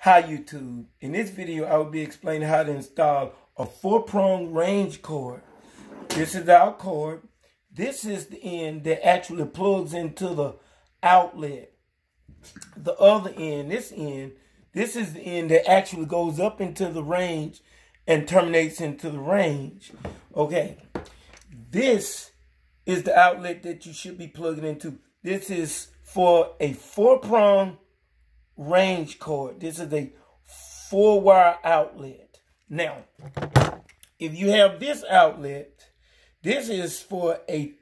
Hi YouTube. In this video, I will be explaining how to install a 4-prong range cord. This is our cord. This is the end that actually plugs into the outlet. The other end, this is the end that actually goes up into the range and terminates into the range. Okay. This is the outlet that you should be plugging into. This is for a 4-prong range cord. This is a 4-wire outlet. Now, if you have this outlet, this is for a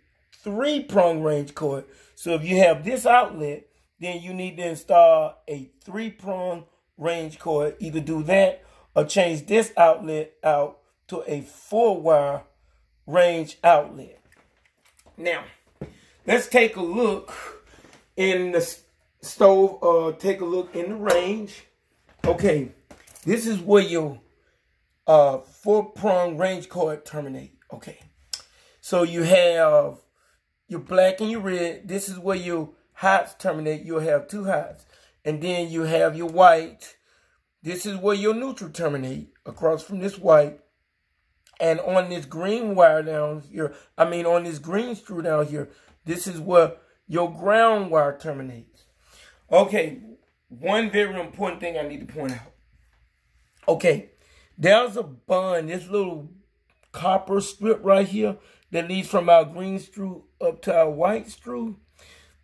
3-prong range cord. So if you have this outlet, then you need to install a 3-prong range cord. Either do that or change this outlet out to a 4-wire range outlet. Now, let's take a look in the stove or take a look in the range. Okay, this is where your 4-prong range cord terminate. Okay, so you have your black and your red. This is where your hots terminate. You'll have 2 hots. And then you have your white. This is where your neutral terminate across from this white. And on this green wire down here, on this green screw down here, this is where your ground wire terminates. Okay, one very important thing I need to point out. Okay, there's a bond, this little copper strip right here that leads from our green screw up to our white screw.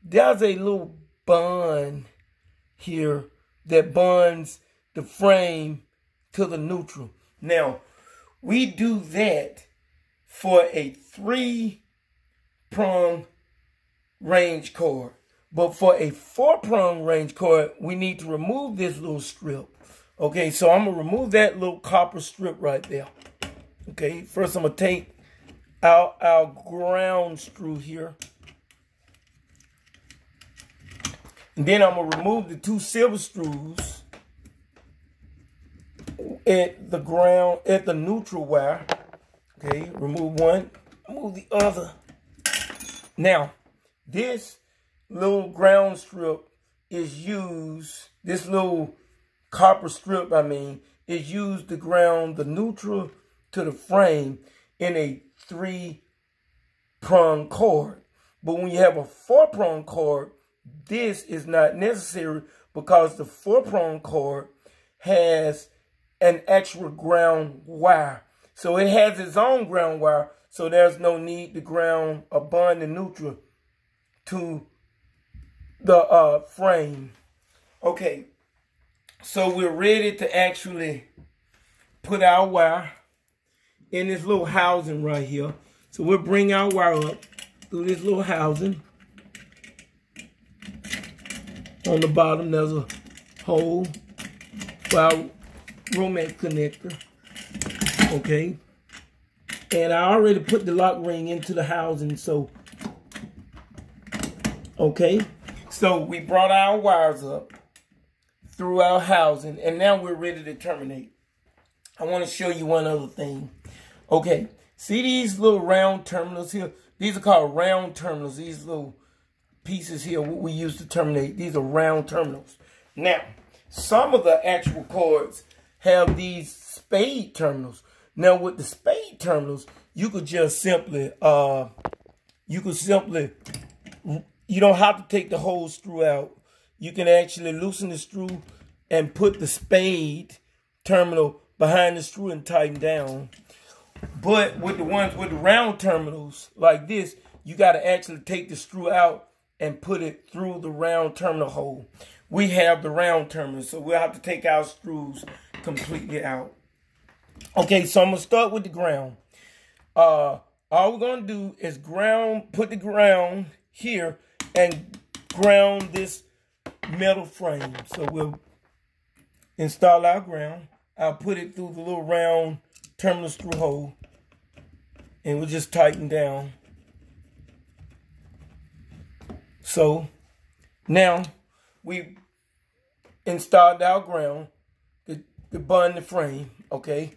There's a little bond here that bonds the frame to the neutral. Now, we do that for a 3-prong range cord. But for a 4-prong range cord, we need to remove this little strip. Okay, so I'm going to remove that little copper strip right there. Okay, first I'm going to take out our ground screw here. And then I'm going to remove the 2 silver screws at the ground, at the neutral wire. Okay, remove one, remove the other. Now, this little ground strip is used, this little copper strip, is used to ground the neutral to the frame in a 3-prong cord. But when you have a 4-prong cord, this is not necessary because the 4-prong cord has an actual ground wire. So it has its own ground wire, so there's no need to ground or bond the neutral to the frame. Okay, so we're ready to actually put our wire in this little housing right here. So we'll bring our wire up through this little housing. On the bottom, there's a hole for our romance connector. Okay, and I already put the lock ring into the housing, so okay. So we brought our wires up through our housing, and now we're ready to terminate. I want to show you one other thing. Okay, see these little round terminals here? These are called round terminals. These little pieces here, what we use to terminate, these are round terminals. Now, some of the actual cords have these spade terminals. Now, with the spade terminals, you could just simply, you don't have to take the whole screw out. You can actually loosen the screw and put the spade terminal behind the screw and tighten down. But with the ones with the round terminals like this, you got to actually take the screw out and put it through the round terminal hole. We have the round terminals, so we'll have to take our screws completely out. Okay, so I'm going to start with the ground. All we're going to do is put the ground here and ground this metal frame. So we'll install our ground. I'll put it through the little round terminal screw hole, and we'll just tighten down. So now we installed our ground to bond the frame. Okay,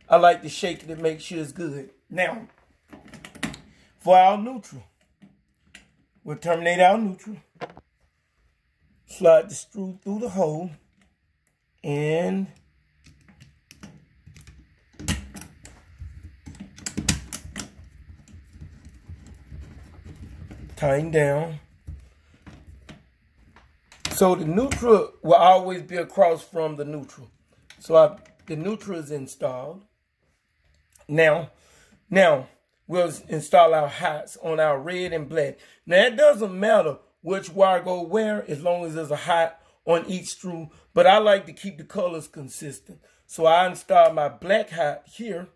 I like to shake it to make sure it's good. Now, for our neutral, we'll terminate our neutral. Slide the screw through the hole. and tighten down. So the neutral will always be across from the neutral. So the neutral is installed. Now we'll install our hots on our red and black. Now it doesn't matter which wire go where as long as there's a hot on each screw. But I like to keep the colors consistent. So I install my black hot here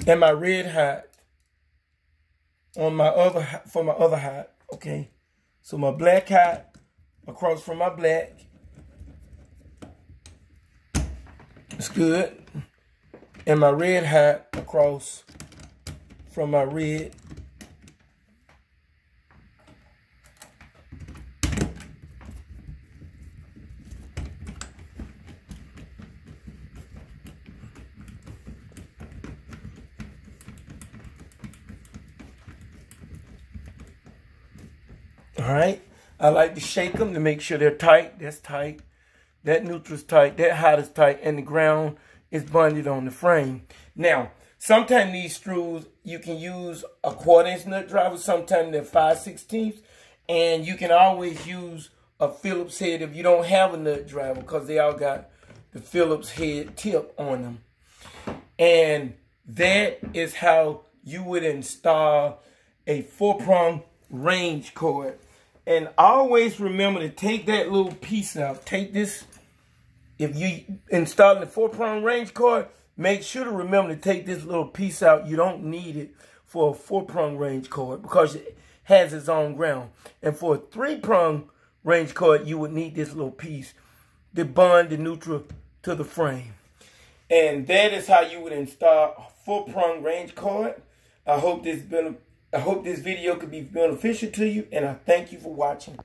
and my red hot on my other hot. Okay, so my black hot across from my black. It's good. And my red hot across from my red. All right, I like to shake them to make sure they're tight. That's tight. That neutral is tight. That hot is tight. And the ground is bonded on the frame. Now, sometimes these screws, you can use a 1/4" nut driver. Sometimes they're 5/16. And you can always use a Phillips head if you don't have a nut driver, because they all got the Phillips head tip on them. And that is how you would install a 4-prong range cord. And always remember to take that little piece out. Take this. If you install the 4-prong range cord, make sure to remember to take this little piece out. You don't need it for a 4-prong range cord because it has its own ground. And for a 3-prong range cord, you would need this little piece to bond the neutral to the frame. And that is how you would install a 4-prong range cord. I hope this video could be beneficial to you, and I thank you for watching.